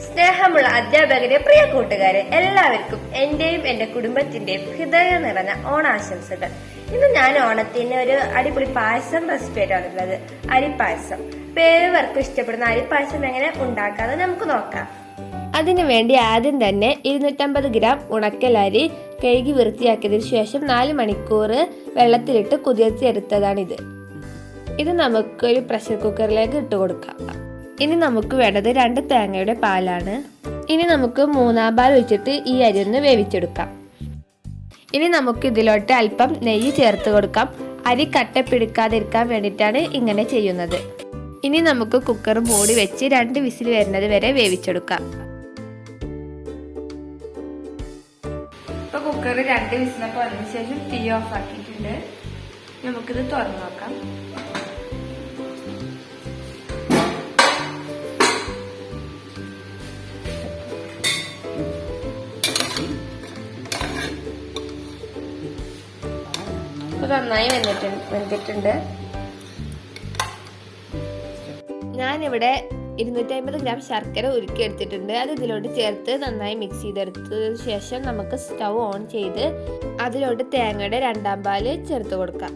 സ്നേഹമുള്ള അധ്യാപകരെ, പ്രിയ കൂട്ടുകാരെ, എല്ലാവർക്കും എന്റെയും എന്റെ കുടുംബത്തിന്റെയും ഹൃദയം നിറഞ്ഞ ഓണാശംസകൾ. ഇന്ന് ഞാൻ ഓണത്തിന് ഒരു അടിപൊളി പായസം റെസിപ്പി ആയിട്ടുള്ളത്, അരിപ്പായസം. പേരവർക്കും ഇഷ്ടപ്പെടുന്ന അരിപ്പായസം എങ്ങനെ ഉണ്ടാക്കാന്ന് നമുക്ക് നോക്കാം. അതിനുവേണ്ടി ആദ്യം തന്നെ 250 ഗ്രാം ഉണക്കലരി കഴുകി വൃത്തിയാക്കിയതിനു ശേഷം 4 മണിക്കൂർ വെള്ളത്തിലിട്ട് കുതിർത്തിയെടുത്തതാണിത്. ഇത് നമുക്കൊരു പ്രഷർ കുക്കറിലേക്ക് ഇട്ട് കൊടുക്കാം. ഇനി നമുക്ക് വേണ്ടത് 2 തേങ്ങയുടെ പാലാണ്. ഇനി നമുക്ക് 3/4 പാൽ ഒഴിച്ചിട്ട് ഈ അരി ഒന്ന് വേവിച്ചെടുക്കാം. ഇനി നമുക്ക് ഇതിലോട്ട് അല്പം നെയ്യ് ചേർത്ത് കൊടുക്കാം. അരി കട്ട പിടിക്കാതിരിക്കാൻ വേണ്ടിയിട്ടാണ് ഇങ്ങനെ ചെയ്യുന്നത്. ഇനി നമുക്ക് കുക്കർ മൂടി വെച്ച് 2 വിസിൽ വരുന്നത് വരെ വേവിച്ചെടുക്കാം. ഇപ്പൊ കുക്കർ 2 വിസിലൊക്കെ വന്നതിന് ശേഷം തീ ഓഫ് ആക്കിയിട്ടുണ്ട്. നമുക്കിത് തുറന്നു നോക്കാം. നന്നായി വെന്തിട്ടുണ്ട്. ഞാനിവിടെ 250 ഗ്രാം ശർക്കര ഉരുക്കി എടുത്തിട്ടുണ്ട്. അത് ഇതിലോട്ട് ചേർത്ത് നന്നായി മിക്സ് ചെയ്തെടുത്തതിന് ശേഷം നമുക്ക് സ്റ്റൗ ഓൺ ചെയ്ത് അതിലോട്ട് തേങ്ങയുടെ 2/2 പാല് ചേർത്ത് കൊടുക്കാം.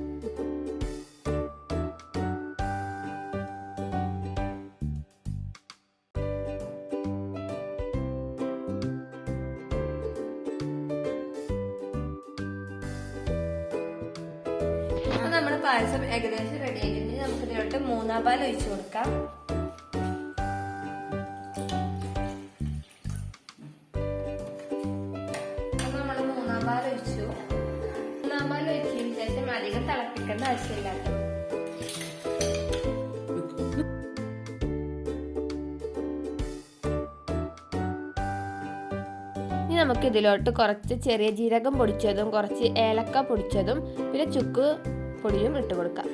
നമ്മുടെ പായസം ഏകദേശം റെഡി ആയിട്ടുണ്ട്. നമുക്ക് ഇതിലോട്ട് 3/4 പാൽ ഒഴിച്ചു കൊടുക്കാം. നമ്മൾ 3/4 പാൽ ഒഴിച്ചു. 3/4 പാൽ ഒഴിച്ചതിന് ശേഷം അധികം തിളപ്പിക്കേണ്ട ആവശ്യമില്ല. ഇനി നമുക്ക് ഇതിലോട്ട് കുറച്ച് ചെറിയ ജീരകം പൊടിച്ചതും കുറച്ച് ഏലക്ക പൊടിച്ചതും പിന്നെ ചുക്ക് പൊടിയും ഇട്ട് കൊടുക്കാം.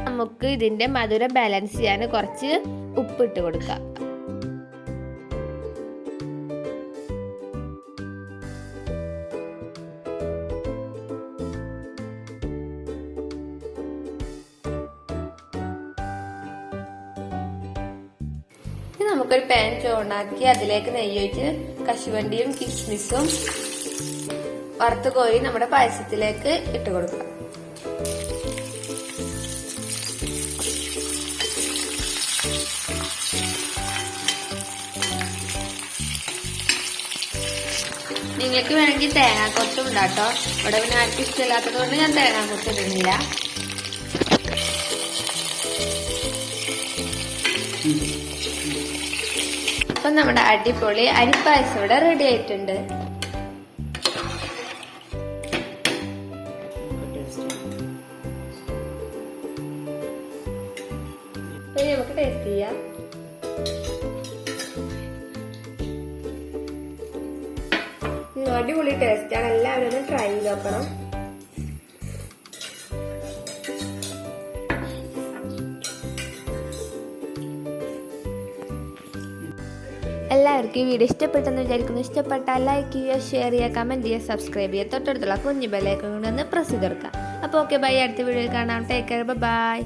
നമുക്ക് ഇതിന്റെ മധുരം ബാലൻസ് ചെയ്യാൻ കുറച്ച് ഉപ്പ് ഇട്ട് കൊടുക്കാം. നമുക്കൊരു പാൻ ചൂടാക്കി അതിലേക്ക് നെയ്യ് ഒഴിച്ച് കശുവണ്ടിയും കിസ്മിസും വറുത്ത് കോരി നമ്മുടെ പായസത്തിലേക്ക് ഇട്ട് കൊടുക്കാം. നിങ്ങൾക്ക് വേണമെങ്കിൽ തേങ്ങാക്കൊത്തും ഉണ്ടാട്ടോ. ഇവിടെ പിന്നെ ആർക്കും ഇഷ്ടമില്ലാത്തത് കൊണ്ട് ഞാൻ തേങ്ങാക്കൊത്ത് ഇടുന്നില്ല. അപ്പൊ നമ്മുടെ അടിപൊളി അരിപ്പായസം ഇവിടെ റെഡി ആയിട്ടുണ്ട്. നമുക്ക് ടേസ്റ്റ് ചെയ്യാം. അടിപൊളി ടേസ്റ്റാണ്. എല്ലാവരും ഒന്ന് ട്രൈ ചെയ്ത് നോക്കണം. എല്ലാവർക്കും ഈ വീഡിയോ ഇഷ്ടപ്പെട്ടെന്ന് വിചാരിക്കുന്നു. ഇഷ്ടപ്പെട്ടാൽ ലൈക്ക് ചെയ്യുക, ഷെയർ ചെയ്യുക, കമന്റ് ചെയ്യുക, സബ്സ്ക്രൈബ് ചെയ്യുക. തൊട്ടടുത്തുള്ള കുഞ്ഞു ബെല്ലൈക്കൺ കൊണ്ട് ഒന്ന് പ്രസ് ചെയ്ത് കൊടുക്കുക. അപ്പോൾ ഓക്കെ, ബൈ. അടുത്ത വീഡിയോയിൽ കാണാം. Take care, by.